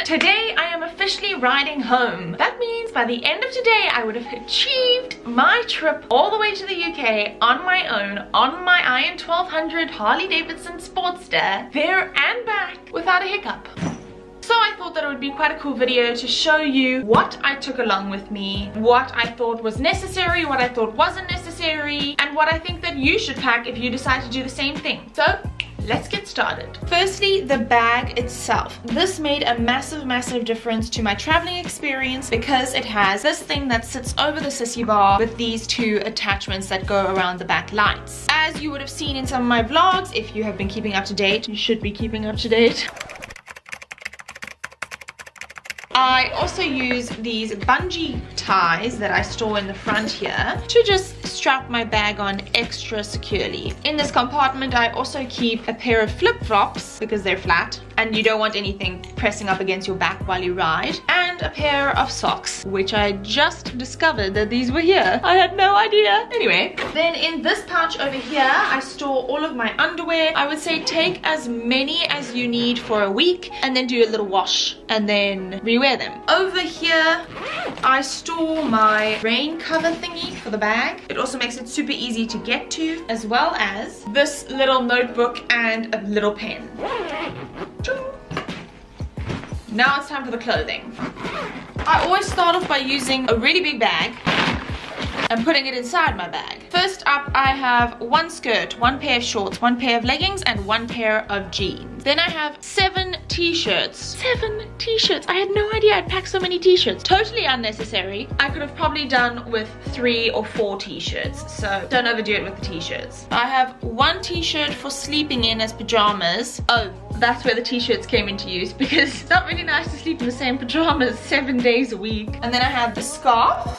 today I am officially riding home. That means by the end of today I would have achieved my trip all the way to the UK on my own, on my IM 1200 Harley-Davidson Sportster, there and back without a hiccup. So I thought that it would be quite a cool video to show you what I took along with me, what I thought was necessary, what I thought wasn't necessary, and what I think that you should pack if you decide to do the same thing. So let's get started. Firstly, the bag itself. This made a massive difference to my traveling experience because it has this thing that sits over the sissy bar with these two attachments that go around the back lights. As you would have seen in some of my vlogs, if you have been keeping up to date, you should be keeping up to date. I also use these bungee ties that I store in the front here to just strap my bag on extra securely. In this compartment I also keep a pair of flip-flops because they're flat and you don't want anything pressing up against your back while you ride, and a pair of socks, which I just discovered that these were here. I had no idea. Anyway, then in this pouch over here I store all of my underwear. I would say take as many as you need for a week and then do a little wash and then rewear them. Over here I store my rain cover thingy for the bag. It also makes it super easy to get to, as well as this little notebook and a little pen. Now it's time for the clothing. I always start off by using a really big bag and putting it inside my bag. First up, I have one skirt, one pair of shorts, one pair of leggings, and one pair of jeans. Then I have 7 t-shirts. 7 t-shirts. I had no idea I'd pack so many t-shirts. Totally unnecessary. I could have probably done with 3 or 4 t-shirts, so don't overdo it with the t-shirts. I have one t-shirt for sleeping in as pajamas. Oh, that's where the t-shirts came into use because it's not really nice to sleep in the same pajamas 7 days a week. And then I have the scarf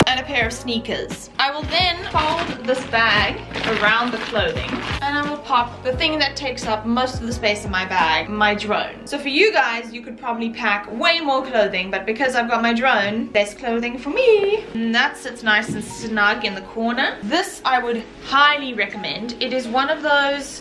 and a pair of sneakers. I will then fold this bag around the clothing and I will pop the thing that takes up most of the space in my bag, my drone. So for you guys, you could probably pack way more clothing, but because I've got my drone, less clothing for me. And that sits nice and snug in the corner. This I would highly recommend. It is one of those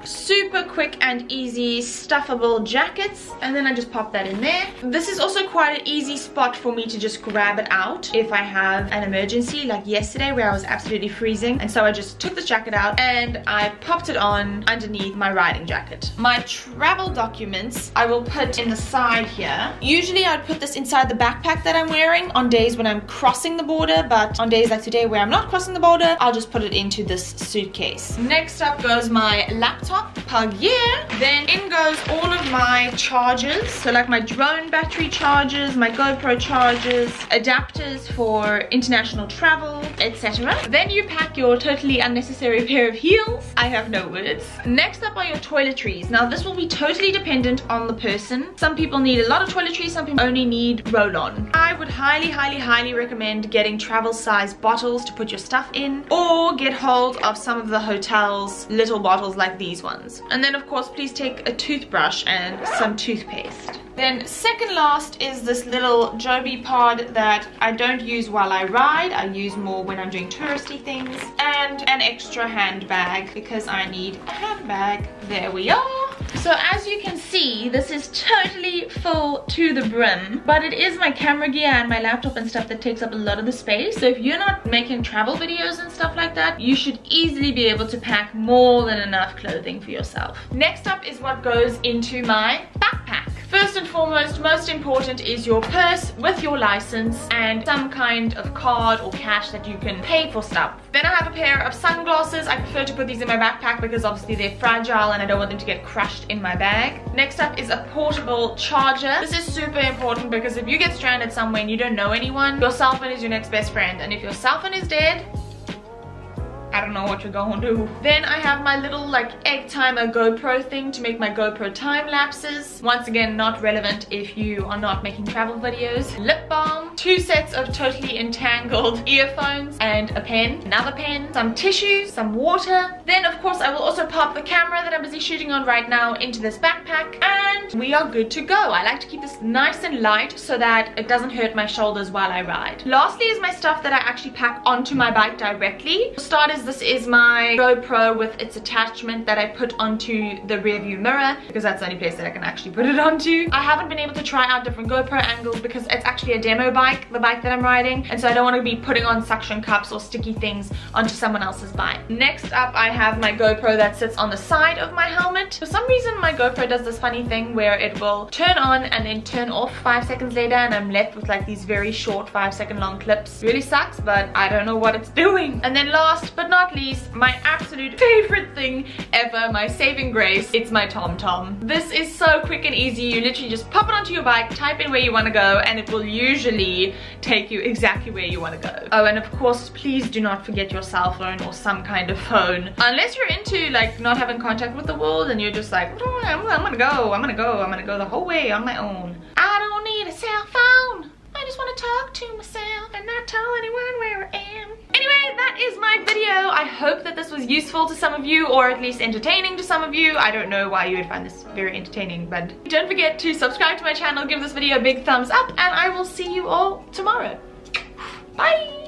super quick and easy stuffable jackets, and then I just pop that in there. This is also quite an easy spot for me to just grab it out if I have an emergency, like yesterday where I was absolutely freezing, and so I just took this jacket out and I popped it on underneath my riding jacket. My travel documents I will put in the side here. Usually I'd put this inside the backpack that I'm wearing on days when I'm crossing the border, but on days like today where I'm not crossing the border, I'll just put it into this suitcase. Next up goes my laptop plug here. Then in goes all of my chargers, so like my drone battery chargers, my GoPro chargers, adapters for international travel, etc. Then you pack your totally unnecessary pair of heels. I have no words. Next up are your toiletries. Now this will be totally dependent on the person. Some people need a lot of toiletries, some people only need roll-on. I would highly recommend getting travel size bottles to put your stuff in, or get hold of some of the hotel's little bottles like these ones. And then of course please take a toothbrush and some toothpaste. Then second last is this little Joby pod that I don't use while I ride. I use more when I'm doing touristy things. And an extra handbag because I need a handbag. There we are. So as you can see, this is totally full to the brim, but it is my camera gear and my laptop and stuff that takes up a lot of the space. So if you're not making travel videos and stuff like that, you should easily be able to pack more than enough clothing for yourself. Next up is what goes into my backpack. First and foremost, most important is your purse with your license and some kind of card or cash that you can pay for stuff. Then I have a pair of sunglasses. I prefer to put these in my backpack because obviously they're fragile and I don't want them to get crushed in my bag. Next up is a portable charger. This is super important because if you get stranded somewhere and you don't know anyone, your cell phone is your next best friend, and if your cell phone is dead, I don't know what you're gonna do. Then I have my little like egg timer GoPro thing to make my GoPro time lapses. Once again, not relevant if you are not making travel videos. Lip balm, 2 sets of totally entangled earphones, and a pen, another pen, some tissues, some water. Then of course I will also pop the camera that I'm busy shooting on right now into this backpack, and we are good to go. I like to keep this nice and light so that it doesn't hurt my shoulders while I ride. Lastly is my stuff that I actually pack onto my bike directly. For starters, This is my GoPro with its attachment that I put onto the rear view mirror because that's the only place that I can actually put it onto. I haven't been able to try out different GoPro angles because it's actually a demo bike, the bike that I'm riding, and so I don't want to be putting on suction cups or sticky things onto someone else's bike. Next up, I have my GoPro that sits on the side of my helmet. For some reason, my GoPro does this funny thing where it will turn on and then turn off 5 seconds later, and I'm left with like these very short 5-second long clips. Really sucks, but I don't know what it's doing. And then last but not least, my absolute favorite thing ever, my saving grace, it's my TomTom. This is so quick and easy. You literally just pop it onto your bike, type in where you want to go, and it will usually take you exactly where you want to go. Oh, and of course, please do not forget your cell phone or some kind of phone. Unless you're into like not having contact with the world and you're just like, oh, I'm gonna go the whole way on my own. I don't need a cell phone. I just want to talk to myself and not tell anyone where I am. Anyway, that is my video. I hope that this was useful to some of you, or at least entertaining to some of you. I don't know why you would find this very entertaining, but don't forget to subscribe to my channel, give this video a big thumbs up, and I will see you all tomorrow. Bye!